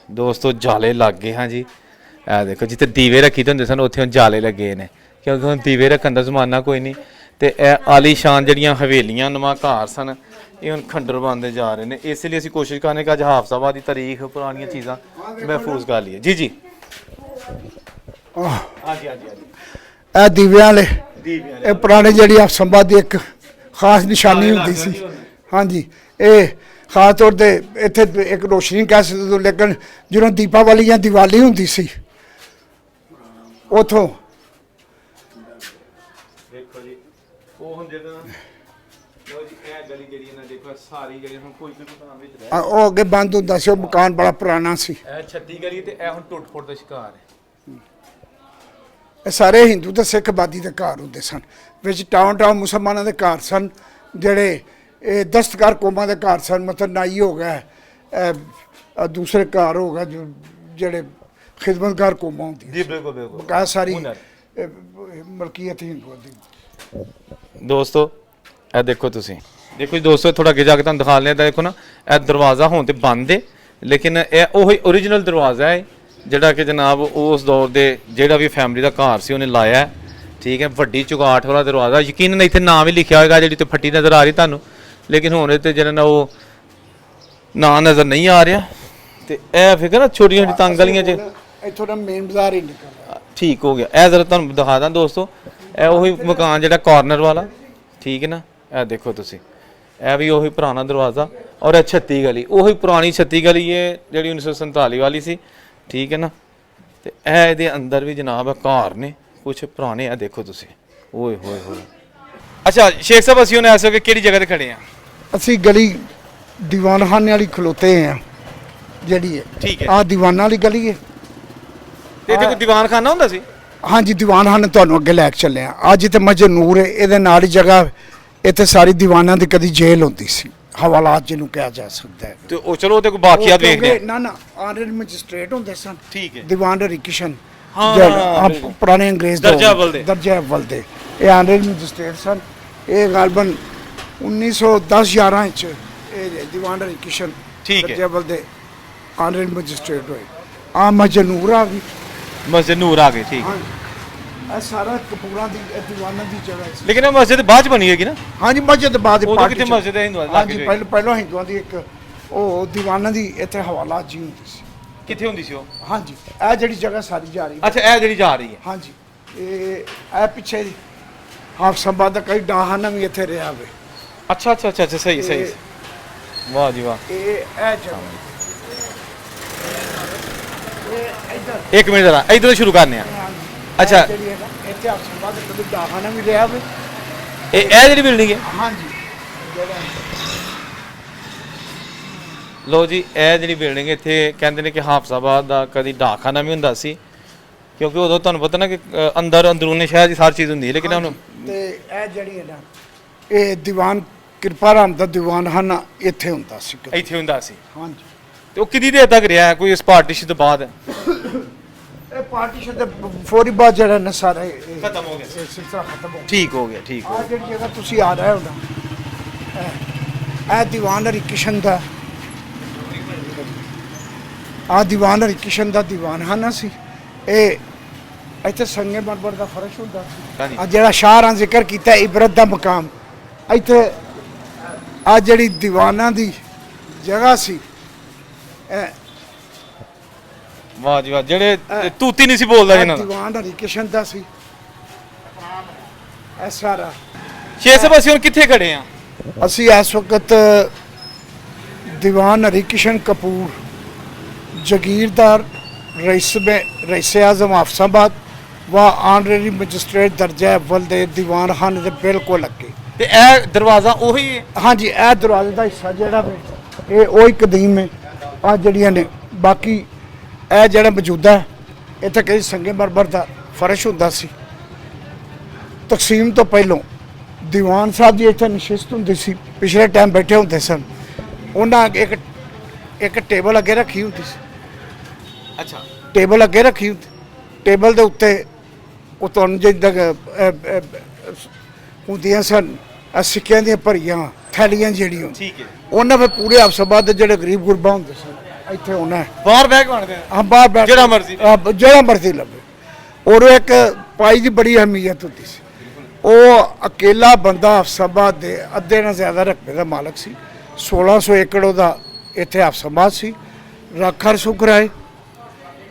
ਦੋਸਤੋ ਜਾਲੇ ਲੱਗ ਗਏ ਹਾਂ ਜੀ। ਇਹ ਦੇਖੋ ਜਿੱਥੇ ਦੀਵੇ ਰੱਖੀ ਹੁੰਦੇ ਸਨ ਉੱਥੇ ਹੁਣ ਜਾਲੇ ਲੱਗੇ ਨੇ, ਕਿਉਂਕਿ ਹੁਣ ਦੀਵੇ ਰੱਖਣ ਦਾ ਜ਼ਮਾਨਾ ਕੋਈ ਨਹੀਂ। ਤੇ ਇਹ ਆਲੀਸ਼ਾਨ ਜਿਹੜੀਆਂ ਹਵੇਲੀਆਂ ਨਵਾਂ ਘਰ ਸਨ ਇਹ ਹੁਣ ਖੰਡਰ ਬਣਦੇ ਜਾ ਰਹੇ ਨੇ। ਇਸ ਲਈ ਅਸੀਂ ਕੋਸ਼ਿਸ਼ ਕਰਨੇ ਕਿ ਅੱਜ ਹਾਫਸਾਬਾਦ ਦੀ ਤਾਰੀਖ ਪੁਰਾਣੀਆਂ ਚੀਜ਼ਾਂ ਮਹਿਫੂਜ਼ ਕਰ ਲਈਏ। ਜੀ ਜੀ ਹਾਂਜੀ ਹਾਂਜੀ ਹਾਂਜੀ ਇਹ ਦੀਵਿਆਂ ਵਾਲੇ ਇਹ ਪੁਰਾਣੇ ਜਿਹੜੀ ਹਾਫਸਾਬਾਦ ਦੀ ਇੱਕ ਖਾਸ ਨਿਸ਼ਾਨੀ ਹੁੰਦੀ ਸੀ। ਹਾਂਜੀ ਇਹ ਖਾਸ ਤੌਰ ਤੇ ਇੱਥੇ ਇੱਕ ਰੋਸ਼ਨੀ ਕਹਿ ਸਕਦੇ ਹੋ, ਲੇਕਿਨ ਜਦੋਂ ਦੀਪਾਵਲੀ ਜਾਂ ਦੀਵਾਲੀ ਹੁੰਦੀ ਸੀ ਉਥੋਂ ਦੇਖੋ ਜੀ ਉਹ ਹੁਣ ਜਦੋਂ ਲੋ ਜੀ ਇਹ ਗਲੀ ਜਿਹੜੀ ਨਾ ਦੇਖੋ ਸਾਰੀ ਗਲੀ ਹੁਣ ਕੋਈ ਮਕਾਨ ਵਿੱਚ ਰਹਿ ਉਹ ਅੱਗੇ ਬੰਦ ਹੁੰਦਾ ਸੀ, ਉਹ ਮਕਾਨ ਬੜਾ ਪੁਰਾਣਾ ਸੀ। ਇਹ 36 ਗਲੀ ਤੇ ਇਹ ਹੁਣ ਟੁੱਟ ਫੁੱਟ ਦਾ ਸ਼ਿਕਾਰ ਹੈ। ਇਹ ਸਾਰੇ ਹਿੰਦੂ ਤੇ ਸਿੱਖ ਆਬਾਦੀ ਦੇ ਘਰ ਹੁੰਦੇ ਸਨ, ਵਿੱਚ ਟਾਊਨ ਮੁਸਲਮਾਨਾਂ ਦੇ ਘਰ ਸਨ, ਜਿਹੜੇ ਇਹ ਦਸਤਕਾਰ ਕੌਮਾਂ ਦੇ ਘਰ ਸਨ। ਮਤਲਬ ਨਾਈ ਹੋ ਗਿਆ, ਦੂਸਰੇ ਘਰ ਹੋ ਗਿਆ ਜੋ ਜਿਹੜੇ ਖਿਦਮਤਗਾਰ ਕੌਮਾਂ ਹੁੰਦੀਆਂ ਜੀ ਬਿਲਕੁਲ ਬਿਲਕੁਲ ਕਾ ਸਾਰੀ ਮਲਕੀਅਤ ਹਿੰਦੂਆਂ ਦੀ। ਦੋਸਤੋ ਇਹ ਦੇਖੋ ਤੁਸੀਂ ਦੇਖੋ ਜੀ ਦੋਸਤੋ, ਥੋੜਾ ਅੱਗੇ ਜਾ ਕੇ ਤੁਹਾਨੂੰ ਦਿਖਾ ਲਿਆ। ਦੇਖੋ ਨਾ ਇਹ ਦਰਵਾਜ਼ਾ ਹੁਣ ਤੇ ਬੰਦ ਹੈ, ਲੇਕਿਨ ਇਹ ਉਹੀ ਓਰੀਜਨਲ ਦਰਵਾਜ਼ਾ ਹੈ ਜਿਹੜਾ ਕਿ ਜਨਾਬ ਉਸ ਦੌਰ ਦੇ ਜਿਹੜਾ ਵੀ ਫੈਮਿਲੀ ਦਾ ਘਰ ਸੀ ਉਹਨੇ ਲਾਇਆ। ਠੀਕ ਹੈ, ਵੱਡੀ ਚੁਗਾਠ ਵਾਲਾ ਦਰਵਾਜ਼ਾ, ਯਕੀਨਨ ਇੱਥੇ ਨਾਮ ਵੀ ਲਿਖਿਆ ਹੋਏਗਾ ਜਿਹੜੀ ਤੇ ਫੱਟੀ ਨਜ਼ਰ ਆ ਰਹੀ ਤੁਹਾਨੂੰ, ਲੇਕਿਨ ਹੁਣ ਇਹ ਤੇ ਜਿਹੜਾ ਨਾ ਉਹ ਨਾਂ ਨਜ਼ਰ ਨਹੀਂ ਆ ਰਿਹਾ। ਤੇ ਇਹ ਫਿਕਰ ਨਾ ਛੋਟੀਆਂ ਛੋਟੀਆਂ ਤੰਗ ਗਲੀਆਂ 'ਚ ਇੱਥੋਂ ਦਾ ਮੇਨ ਬਾਜ਼ਾਰ ਹੀ ਨਿਕਲਦਾ। ਠੀਕ ਹੋ ਗਿਆ। ਇਹ ਜ਼ਰਾ ਤੁਹਾਨੂੰ ਦਿਖਾ ਦਾਂ ਦੋਸਤੋ, ਇਹ ਉਹੀ ਮਕਾਨ ਜਿਹੜਾ ਕਾਰਨਰ ਵਾਲਾ, ਠੀਕ ਹੈ ਨਾ। ਇਹ ਦੇਖੋ ਤੁਸੀਂ, ਇਹ ਵੀ ਉਹੀ ਪੁਰਾਣਾ ਦਰਵਾਜ਼ਾ, ਔਰ ਇਹ 36 ਗਲੀ ਉਹੀ ਪੁਰਾਣੀ 36 ਗਲੀ ਹੈ ਜਿਹੜੀ 1947 ਵਾਲੀ ਸੀ। ਠੀਕ ਹੈ ਨਾ। ਤੇ ਇਹ ਇਹਦੇ ਅੰਦਰ ਵੀ ਜਨਾਬ ਘਰ ਨੇ ਕੁਛ ਪੁਰਾਣੇ ਆ, ਦੇਖੋ ਤੁਸੀਂ। ਓਏ ਹੋਏ ਹੋਏ। ਅੱਛਾ ਸ਼ੇਖ ਸਾਹਿਬ, ਅਸੀਂ ਹੁਣ ਇਸ ਵੇਲੇ ਕਿਹੜੀ ਜਗ੍ਹਾ ਤੇ ਖੜੇ ਆ? ਅਸੀਂ ਗਲੀ ਦੀਵਾਨਖਾਨੇ ਵਾਲੀ ਖਲੋਤੇ ਆ ਜਿਹੜੀ ਹੈ। ਠੀਕ ਹੈ। ਆਹ ਦੀਵਾਨਾਂ ਵਾਲੀ ਗਲੀ ਹੈ। ਤੇ ਇੱਥੇ ਕੋਈ ਦੀਵਾਨਖਾਨਾ ਹੁੰਦਾ ਸੀ? ਹਾਂਜੀ ਦੀਵਾਨਖਾਨੇ ਤੁਹਾਨੂੰ ਅੱਗੇ ਲੈ ਕੇ ਚੱਲੇ ਆ। ਅੱਜ ਤੇ ਮਸਜਿਦ ਨੂਰ ਹੈ, ਇਹਦੇ ਨਾਲ ਹੀ ਜਗ੍ਹਾ ਇੱਥੇ ਸਾਰੀ ਦੀਵਾਨਾਂ ਦੀ ਕਦੀ ਜੇਲ੍ਹ ਹੁੰਦੀ ਸੀ, ਹਵਾਲਾਤ ਜਿਹਨੂੰ ਕਿਹਾ ਜਾ ਸਕਦਾ ਹੈ। ਤੇ ਉਹ ਚਲੋ ਉਹਦੇ ਕੋਈ ਬਾਕੀਆਤ ਵੇਖਦੇ ਆ। ਨਾ ਆਨਰੇਰੀ ਮੈਜਿਸਟ੍ਰੇਟ ਹੁੰਦੇ ਸਨ। ਠੀਕ ਹੈ। ਦੀਵਾਨ ਰਿਕਸ਼ਨ ਹਾਂ ਪੁਰਾਣੇ ਅੰਗਰੇਜ਼ ਦਰਜਾ ਅਵਲ ਦੇ ਇਹ ਆਨਰੇਰੀ ਮੈਜਿਸਟ੍ਰੇਟ ਸਨ। ਇਹ ਗਾਲਬਨ 1910-11 ਵਿੱਚ ਇਹ ਦੀਵਾਨ ਰਿਕਸ਼ਨ ਦਰਜਾ ਅਵਲ ਦੇ ਆਨਰੇਰੀ ਮੈਜਿਸਟ੍ਰੇਟ ਹੋਏ। ਆ ਮਸਜਿਦ ਨੂਰ ਆ ਗਈ। ਮਸਜਿਦ ਨੂਰ ਆ ਗਈ। ਠੀਕ ਹੈ। ਇਹ ਸਾਰਾ ਕਪੂਰਾਂ ਦੀ ਦੀਵਾਨਾਂ ਦੀ ਜਗ੍ਹਾ ਸੀ। ਲੇਕਿਨ ਇਹ ਮਸਜਿਦ ਬਾਅਦ ਚ ਬਣੀ ਹੈਗੀ ਨਾ? ਹਾਂਜੀ ਮਸਜਿਦ ਬਾਅਦ ਉਦੋਂ ਕਿਤੇ ਮਸਜਿਦ ਹੈ ਹਿੰਦੂਆਂ ਦੀ? ਹਾਂਜੀ ਪਹਿਲਾਂ ਹਿੰਦੂਆਂ ਦੀ ਇੱਕ ਉਹ ਦੀਵਾਨਾਂ ਦੀ ਇੱਥੇ ਹਵਾਲਾਤ ਜੀ ਹੁੰਦੀ ਸੀ। ਕਿੱਥੇ ਹੁੰਦੀ ਸੀ ਉਹ? ਹਾਂਜੀ ਇਹ ਜਿਹੜੀ ਜਗ੍ਹਾ ਸਾਰੀ ਜਾ ਰਹੀ ਹੈ। ਅੱਛਾ ਇਹ ਜਿਹੜੀ ਜਾ ਰਹੀ ਹੈ। ਹਾਂਜੀ ਇਹ ਪਿੱਛੇ ਹਾਫਸਾਬਾਦ ਦਾ ਕਈ ਡਾਹਾਨਾ ਵੀ ਇੱਥੇ ਰਿਹਾ ਵੇ। ਅੱਛਾ ਅੱਛਾ ਅੱਛਾ ਸਹੀ ਸਹੀ। ਵਾਹ ਜੀ ਵਾਹ। ਇਹ ਜਗ੍ਹਾ ਇੱਕ ਮਿੰਟ ਜਰਾ ਇਧਰੋਂ ਸ਼ੁਰੂ ਕਰਨੇ ਆ। ਅੱਛਾ ਜਿਹੜੀ ਹੈ ਨਾ ਇੱਥੇ ਹਾਫਸਾਬਾਦ ਦਾ ਕਦੇ ਡਾਹਾਨਾ ਵੀ ਰਿਹਾ ਵੇ। ਇਹ ਜਿਹੜੀ ਬਿਲਡਿੰਗ ਹੈ? ਹਾਂਜੀ ਲੋ ਜੀ ਇਹ ਜਿਹੜੀ ਬਿਲਡਿੰਗ ਇੱਥੇ ਕਹਿੰਦੇ ਨੇ ਕਿ ਹਾਫਸਾਬਾਦ ਦਾ ਕਦੀ ਡਾਕਖਾਨਾ ਵੀ ਹੁੰਦਾ ਸੀ, ਕਿਉਂਕਿ ਉਦੋਂ ਤੁਹਾਨੂੰ ਪਤਾ ਨਾ ਕਿ ਅੰਦਰੂਨੀ ਸ਼ਹਿਰ ਦੀ ਸਾਰੀ ਚੀਜ਼ ਹੁੰਦੀ ਹੈ। ਲੇਕਿਨ ਹੁਣ ਤੇ ਇਹ ਜਿਹੜੀ ਹੈ ਨਾ ਇਹ ਦੀਵਾਨ ਕਿਰਪਾ ਰਾਮ ਦਾ ਦੀਵਾਨਖਾਨਾ ਇੱਥੇ ਹੁੰਦਾ ਸੀ। ਇੱਥੇ ਹੁੰਦਾ ਸੀ। ਹਾਂਜੀ ਤੇ ਉਹ ਕਿੰਨੀ ਦੇਰ ਤੱਕ ਰਿਹਾ ਕੋਈ ਇਸ ਪਾਰਟੀਸ਼ਨ ਤੋਂ ਬਾਅਦ? ਇਹ ਪਾਰਟੀਸ਼ਨ ਦੇ ਫੌਰੀ ਬਾਅਦ ਜਿਹੜਾ ਨਾ ਸਾਰਾ ਖਤਮ ਹੋ ਗਿਆ। ਸਿਲਸਿਲਾ ਖਤਮ ਹੋ ਗਿਆ। ਠੀਕ ਹੋ ਗਿਆ। ਠੀਕ ਹੋ ਆ ਗਿਆ। ਜਿਹੜੀ ਜਗ੍ਹਾ ਤੁਸੀਂ ਆ ਰਹੇ ਹੋ ਨਾ ਇਹ ਦੀਵਾਨ ਰਿਕਸ਼ਨ ਦਾ ਦੀਵਾਨ ਰਿਕਸ਼ਨ ਦਾ ਦੀਵਾਨਖਾਨਾ ਸੀ। ਇਹ ਇੱਥੇ ਸੰਗੇ ਮਰਮਰ ਦਾ ਫਰਸ਼ ਹੁੰਦਾ ਸੀ। ਆ ਜਿਹੜਾ ਸ਼ਾਹਰਾਂ ਜ਼ਿਕਰ ਕੀਤਾ ਇਬਰਤ ਦਾ ਮਕਾਮ, ਇੱਥੇ ਆ ਜਿਹੜੀ ਦੀਵਾਨਾਂ ਦੀ ਜਗ੍ਹਾ ਸੀ। ਵਾਹ ਜੀ ਵਾਹ। ਜਿਹੜੇ ਤੂਤੀ ਨਹੀਂ ਸੀ ਬੋਲਦਾ ਇਹਨਾਂ ਦਾ। ਦੀਵਾਨ ਰਿਕਸ਼ਨ ਦਾ ਸੀ ਇਹ ਸਾਰਾ। ਸ਼ੇਖ ਸਾਹਿਬ ਅਸੀਂ ਹੁਣ ਕਿੱਥੇ ਖੜੇ ਆ? ਅਸੀਂ ਇਸ ਵਕਤ ਦੀਵਾਨ ਹਰੀਕਿਸ਼ਨ ਕਪੂਰ जगीरदार रईस आज़म हाफसाबाद व ऑनरेरी मजिस्ट्रेट दर्जा अव्वल दे दीवान खाने दे बिल्कुल अगे। ते ए दरवाज़ा ओही है? हाँ जी ए दरवाजे का हिस्सा जिहड़ा वे ओही कदीम है। आ जिहड़ियां ने बाकी ए जिहड़ा मौजूदा है इत्थे कई संगे मरमर दा फर्श हुंदा सी। तकसीम तो पहलों दीवान साहब जी इत्थे नशिस्त हुंदी सी, पिछले टाइम बैठे हुंदे सन। उन्हां एक टेबल अगे रखी हुंदी सी। अच्छा टेबल अगे रखी टेबल के उत्ते जिदा होंदियां सन सिक्कियां दी भरियां थैलियां जिहड़ियां उन्हां फिर पूरे हाफसाबाद दे जिहड़े गरीब गुरबा हुंदे सन ਇੱਥੇ ਆਉਣਾ ਹੈ ਬਾਹਰ ਬੈਗ ਬਣਦੇ ਆ ਹਾਂ ਬਾਹਰ ਬੈਠ ਜਿਹੜਾ ਮਰਜ਼ੀ ਜਿਹੜਾ ਮਰਜ਼ੀ ਲੱਭੇ। ਔਰ ਇੱਕ ਪਾਈ ਦੀ ਬੜੀ ਅਹਿਮੀਅਤ ਹੁੰਦੀ ਸੀ। ਉਹ ਅਕੇਲਾ ਬੰਦਾ ਹਫਸਾਬਾਦ ਦੇ ਅੱਧੇ ਨਾਲ ਜ਼ਿਆਦਾ ਰਕਬੇ ਦਾ ਮਾਲਕ ਸੀ। 1600 ਏਕੜ ਉਹਦਾ ਇੱਥੇ ਹਫਸਾਬਾਦ ਸੀ। ਰਾਖਰ ਸੁਖਰਾਏ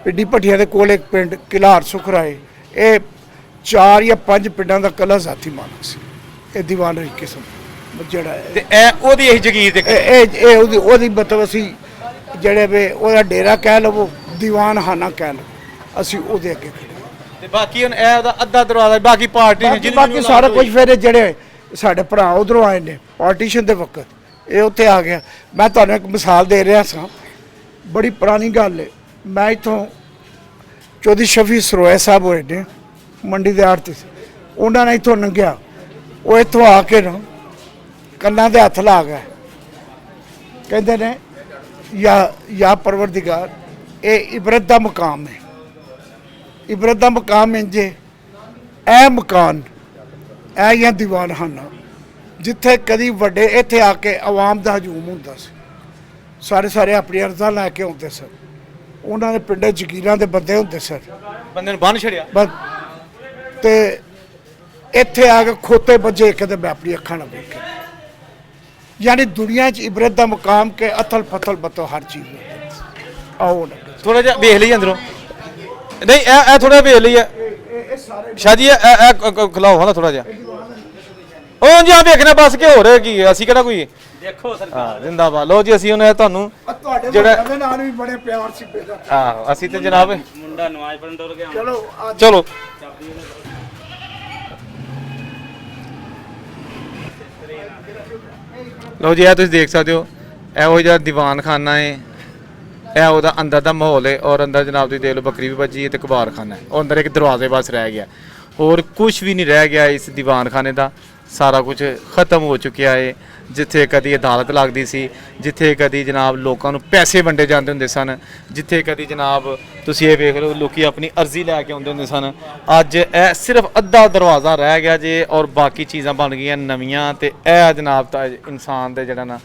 ਪਿੰਡੀ ਭੱਟੀਆਂ ਦੇ ਕੋਲ ਇੱਕ ਪਿੰਡ ਕਿਲਾਰ ਸੁਖਰਾਏ, ਇਹ 4 ਜਾਂ 5 ਪਿੰਡਾਂ ਦਾ ਕੱਲਾ ਜ਼ਾਤੀ ਮਾਲਕ ਸੀ। ਇਹ ਦੀਵਾਨ ਹਰੀ ਕਿਸਮ ਜਿਹੜਾ ਹੈ ਤੇ ਇਹ ਉਹਦੀ ਇਹ ਜ਼ਗੀਰ ਦੇ ਇਹ ਉਹਦੀ ਮਤਲਬ ਅਸੀਂ ਜਿਹੜੇ ਵੇ ਉਹਦਾ ਡੇਰਾ ਕਹਿ ਲਵੋ, ਦੀਵਾਨ ਖਾਨਾ ਕਹਿ ਲਵੋ, ਅਸੀਂ ਉਹਦੇ ਅੱਗੇ ਖੜੇ। ਤੇ ਬਾਕੀ ਹੁਣ ਇਹ ਉਹਦਾ ਅੱਧਾ ਦਰਵਾਜ਼ਾ, ਬਾਕੀ ਪਾਰਟੀ ਨੇ ਬਾਕੀ ਸਾਰਾ ਕੁਝ ਫਿਰ ਜਿਹੜੇ ਸਾਡੇ ਭਰਾ ਉਧਰੋਂ ਆਏ ਨੇ ਪਾਰਟੀਸ਼ਨ ਦੇ ਵਕਤ, ਇਹ ਉੱਥੇ ਆ ਗਿਆ। ਮੈਂ ਤੁਹਾਨੂੰ ਇੱਕ ਮਿਸਾਲ ਦੇ ਰਿਹਾ ਸਾਂ, ਬੜੀ ਪੁਰਾਣੀ ਗੱਲ ਹੈ। ਮੈਂ ਇੱਥੋਂ ਚੌਧਰੀ ਸ਼ਫੀ ਸਰੋਇਆ ਸਾਹਿਬ ਹੋਏ ਨੇ ਮੰਡੀ ਦੇ ਆੜਤੀ ਸੀ, ਉਹਨਾਂ ਨੇ ਇੱਥੋਂ ਲੰਘਿਆ, ਉਹ ਇੱਥੋਂ ਆ ਕੇ ਨਾ ਕੰਨਾਂ ਦੇ ਹੱਥ ਲਾ ਗਏ, ਕਹਿੰਦੇ ਨੇ ਯਾ ਪਰਵਰਦੀਗਾਰ ਇਹ ਇਬਰਤ ਦਾ ਮਕਾਮ ਹੈ। ਇਬਰਤ ਦਾ ਮਕਾਮ ਇੰਜੇ ਇਹ ਮਕਾਨ ਇਹ ਜਾਂ ਦੀਵਾਨ ਖਾਨਾ ਜਿੱਥੇ ਕਦੀ ਵੱਡੇ ਇੱਥੇ ਆ ਕੇ ਆਵਾਮ ਦਾ ਹਜੂਮ ਹੁੰਦਾ ਸੀ, ਸਾਰੇ ਆਪਣੀ ਅਰਜ਼ਾਂ ਲੈ ਕੇ ਆਉਂਦੇ ਸਨ। ਉਹਨਾਂ ਦੇ ਪਿੰਡੇ ਜ਼ਕੀਰਾਂ ਦੇ ਬੰਦੇ ਹੁੰਦੇ ਸਨ, ਬੰਦੇ ਨੂੰ ਬੰਨ ਛੜਿਆ ਬਸ ਤੇ ਇੱਥੇ ਆ ਕੇ ਖੋਤੇ ਵੱਜੇ ਕਿਤੇ ਮੈਂ ਆਪਣੀ ਅੱਖਾਂ ਨਾਲ ਵੇਖਿਆ। ਯਾਨੀ ਦੁਨੀਆ 'ਚ ਇਬਰਤ ਦਾ ਮਕਾਮ ਕੇ ਅਥਲ ਪਥਲ ਬਤੋ ਹਰ ਚੀਜ਼ ਆਓ ਥੋੜਾ ਜਿਹਾ ਵੇਖ ਲਈ ਅੰਦਰੋਂ, ਨਹੀਂ ਇਹ ਥੋੜਾ ਵੇਖ ਲਈ ਹੈ ਸ਼ਾਹ ਜੀ, ਇਹ ਖਿਲਾਓ ਹਾਂ ਥੋੜਾ ਜਿਹਾ। ਉਹ ਜੀ ਆ ਵੇਖਣਾ ਬਸ ਕਿ ਹੋ ਰਿਹਾ ਕੀ ਹੈ, ਅਸੀਂ ਕਿਹੜਾ ਕੋਈ ਦੇਖੋ ਸਰਕਾਰ ਹਾਂ ਜਿੰਦਾਬਾਦ। ਲੋ ਜੀ ਅਸੀਂ ਉਹਨੇ ਤੁਹਾਨੂੰ ਤੁਹਾਡੇ ਜਿਹੜਾ ਨਾਲ ਵੀ ਬੜੇ ਪਿਆਰ ਸੀ ਬੇਟਾ। ਹਾਂ ਅਸੀਂ ਤੇ ਜਨਾਬ ਮੁੰਡਾ ਨਮਾਜ਼ ਪੜਨ ਤੁਰ ਗਿਆ। ਚਲੋ ਲਓ ਜੀ ਇਹ ਤੁਸੀਂ ਦੇਖ ਸਕਦੇ ਹੋ, ਇਹੋ ਜਿਹਾ ਦੀਵਾਨ ਖਾਨਾ ਹੈ, ਇਹ ਉਹਦਾ ਅੰਦਰ ਦਾ ਮਾਹੌਲ ਹੈ। ਔਰ ਅੰਦਰ ਜਨਾਬ ਤੁਸੀਂ ਦੇਖ ਲਓ ਬੱਕਰੀ ਵੀ ਵੱਜੀ ਹੈ ਤੇ ਕਬਾਰ ਖਾਨਾ ਹੈ। ਉਹ ਅੰਦਰ ਇੱਕ ਦਰਵਾਜ਼ੇ ਬਸ ਰਹਿ ਗਿਆ, ਹੋਰ ਕੁਝ ਵੀ ਨਹੀਂ ਰਹਿ ਗਿਆ ਇਸ ਦੀਵਾਨ ਖਾਨੇ ਦਾ। ਸਾਰਾ ਕੁਝ ਖਤਮ ਹੋ ਚੁੱਕਿਆ ਹੈ। ਜਿੱਥੇ ਕਦੀ ਅਦਾਲਤ ਲੱਗਦੀ ਸੀ, ਜਿੱਥੇ ਕਦੀ ਜਨਾਬ ਲੋਕਾਂ ਨੂੰ ਪੈਸੇ ਵੰਡੇ ਜਾਂਦੇ ਹੁੰਦੇ ਸਨ, ਜਿੱਥੇ ਕਦੀ ਜਨਾਬ ਤੁਸੀਂ ਇਹ ਵੇਖ ਲਓ ਲੋਕੀ ਆਪਣੀ ਅਰਜ਼ੀ ਲੈ ਕੇ ਆਉਂਦੇ ਹੁੰਦੇ ਸਨ, ਅੱਜ ਇਹ ਸਿਰਫ ਅੱਧਾ ਦਰਵਾਜ਼ਾ ਰਹਿ ਗਿਆ ਜੇ ਔਰ ਬਾਕੀ ਚੀਜ਼ਾਂ ਬਣ ਗਈਆਂ ਨਵੀਆਂ। ਤੇ ਇਹ ਜਨਾਬ ਤਾਂ ਇਨਸਾਨ ਦੇ ਜਿਹੜਾ ਨਾ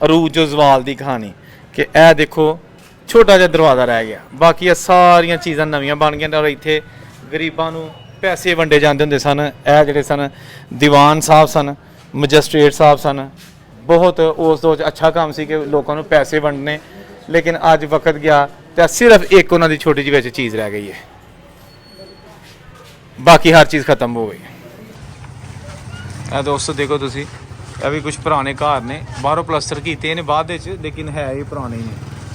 ਅਰੂਜ ਜ਼ਵਾਲ ਦੀ ਕਹਾਣੀ ਕਿ ਇਹ ਦੇਖੋ ਛੋਟਾ ਜਿਹਾ ਦਰਵਾਜ਼ਾ ਰਹਿ ਗਿਆ, ਬਾਕੀ ਇਹ ਸਾਰੀਆਂ ਚੀਜ਼ਾਂ ਨਵੀਆਂ ਬਣ ਗਈਆਂ। ਔਰ ਇੱਥੇ ਗਰੀਬਾਂ ਨੂੰ ਪੈਸੇ ਵੰਡੇ ਜਾਂਦੇ ਹੁੰਦੇ ਸਨ। ਇਹ ਜਿਹੜੇ ਸਨ ਦੀਵਾਨ ਸਾਹਿਬ ਸਨ, ਮੈਜਿਸਟ੍ਰੇਟ ਸਾਹਿਬ ਸਨ, ਬਹੁਤ ਉਸ ਤੋਂ ਅੱਛਾ ਕੰਮ ਸੀ ਕਿ ਲੋਕਾਂ ਨੂੰ ਪੈਸੇ ਵੰਡਣੇ। ਲੇਕਿਨ ਅੱਜ ਵਕਤ ਗਿਆ ਤੇ ਸਿਰਫ ਇੱਕ ਉਹਨਾਂ ਦੀ ਛੋਟੀ ਜਿਹੀ ਵਿੱਚ ਚੀਜ਼ ਰਹਿ ਗਈ ਹੈ, ਬਾਕੀ ਹਰ ਚੀਜ਼ ਖਤਮ ਹੋ ਗਈ। ਇਹ ਦੋਸਤੋ ਦੇਖੋ ਤੁਸੀਂ, ਇਹ ਵੀ ਕੁਝ ਪੁਰਾਣੇ ਘਰ ਨੇ, ਬਾਹਰੋਂ ਪਲਸਟਰ ਕੀਤੇ ਨੇ ਬਾਅਦ ਵਿੱਚ, ਲੇਕਿਨ ਹੈ ਇਹ ਪੁਰਾਣੇ ਨੇ।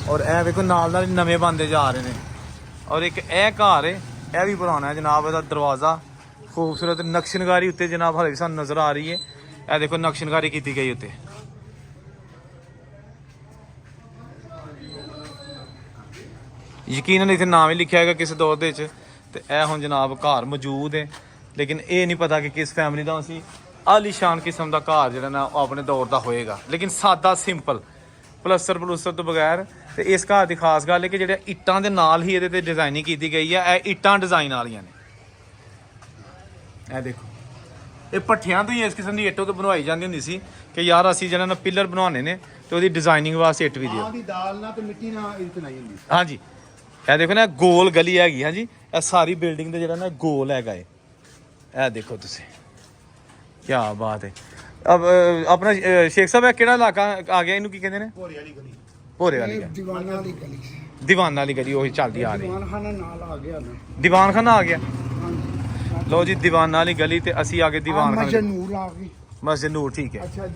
ਔਰ ਇਹ ਵੇਖੋ ਨਾਲ ਨਾਲ ਨਵੇਂ ਬਣਦੇ ਜਾ ਰਹੇ ਨੇ। ਔਰ ਇੱਕ ਇਹ ਘਰ ਹੈ, ਇਹ ਵੀ ਪੁਰਾਣਾ ਹੈ ਜਨਾਬ। ਇਹਦਾ ਦਰਵਾਜ਼ਾ ਖੂਬਸੂਰਤ ਨਕਸ਼ਨਕਾਰੀ ਉੱਤੇ ਜਨਾਬ ਹਲੇ ਵੀ ਸਾਨੂੰ ਨਜ਼ਰ ਆ ਰਹੀ ਹੈ। ਇਹ ਦੇਖੋ ਨਕਸ਼ਨਕਾਰੀ ਕੀਤੀ ਗਈ ਉੱਤੇ। ਯਕੀਨਨ ਇੱਥੇ ਨਾਮ ਹੀ ਲਿਖਿਆ ਹੈਗਾ ਕਿਸੇ ਦੌਰ ਦੇ ਵਿੱਚ। ਤੇ ਇਹ ਹੁਣ ਜਨਾਬ ਘਰ ਮੌਜੂਦ ਹੈ, ਲੇਕਿਨ ਇਹ ਨਹੀਂ ਪਤਾ ਕਿ ਕਿਸ ਫੈਮਿਲੀ ਦਾ ਸੀ। ਆਲੀਸ਼ਾਨ ਕਿਸਮ ਦਾ ਘਰ ਜਿਹੜਾ ਨਾ ਉਹ ਆਪਣੇ ਦੌਰ ਦਾ ਹੋਏਗਾ, ਲੇਕਿਨ ਸਾਦਾ ਸਿੰਪਲ, ਪਲਸਟਰ ਤੋਂ ਬਗੈਰ। ਤੇ ਇਸ ਘਰ ਦੀ ਖਾਸ ਗੱਲ ਹੈ ਕਿ ਜਿਹੜੇ ਇੱਟਾਂ ਦੇ ਨਾਲ ਹੀ ਇਹਦੇ ਤੇ ਡਿਜ਼ਾਈਨਿੰਗ ਕੀਤੀ ਗਈ ਹੈ। ਇਹ ਇੱਟਾਂ ਡਿਜ਼ਾਈਨ ਵਾਲੀਆਂ ਨੇ। ਇਹ ਦੇਖੋ ਇਹ ਭੱਠਿਆਂ ਤੋਂ ਹੀ ਇਸ ਕਿਸਮ ਦੀ ਇੱਟੋਂ ਤੋਂ ਬਣਵਾਈ ਜਾਂਦੀ ਹੁੰਦੀ ਸੀ ਕਿ ਯਾਰ ਅਸੀਂ ਜਿਹੜਾ ਨਾ ਪਿੱਲਰ ਬਣਾਉਣੇ ਨੇ ਤੇ ਉਹਦੀ ਡਿਜ਼ਾਈਨਿੰਗ ਵਾਸਤੇ ਇੱਟ ਵੀ ਦਿਓ। ਦੀ ਦਾਲ ਨਾਲ ਤੇ ਮਿੱਟੀ ਨਾਲ ਇਹ ਬਣਾਈ ਹੁੰਦੀ ਸੀ। ਹਾਂਜੀ ਇਹ ਦੇਖੋ ਨਾ ਗੋਲ ਗਲੀ ਹੈਗੀ। ਹਾਂਜੀ ਇਹ ਸਾਰੀ ਬਿਲਡਿੰਗ ਦੇ ਜਿਹੜਾ ਨਾ ਗੋਲ ਹੈਗਾ ਏ। ਇਹ ਦੇਖੋ ਤੁਸੀਂ, ਕੀ ਬਾਤ ਹੈ। ਅਬ ਆਪਣਾ ਸ਼ੇਖ ਸਾਹਿਬ ਇਹ ਕਿਹੜਾ ਇਲਾਕਾ ਆ ਗਿਆ, ਇਹਨੂੰ ਕੀ ਕਹਿੰਦੇ ਨੇ? ਭੋਰੇ ਵਾਲੀ ਗਲੀ। ਭੋਰੇ ਵਾਲੀ ਗਲੀ, ਦੀਵਾਨਾਂ ਵਾਲੀ ਗਲੀ। ਦੀਵਾਨ ਵਾਲੀ ਗਲੀ ਉਹੀ ਚੱਲਦੀ ਆ ਰਹੀ। ਦੀਵਾਨ ਖਾਨਾ ਨਾਲ ਆ ਗਿਆ ਨਾ। ਦੀਵਾਨ ਖਾਨਾ ਆ ਗਿਆ। ਹਾਂਜੀ ਲਓ ਜੀ ਦੀਵਾਨ ਵਾਲੀ ਗਲੀ ਤੇ ਅਸੀਂ ਆ ਗਏ ਦੀਵਾਨ ਖਾਨੇ। ਮਸਜਿਦ ਨੂਰ ਆ ਗਈ। ਮਸਜਿਦ ਨੂਰ, ਠੀਕ ਹੈ। ਅੱਛਾ।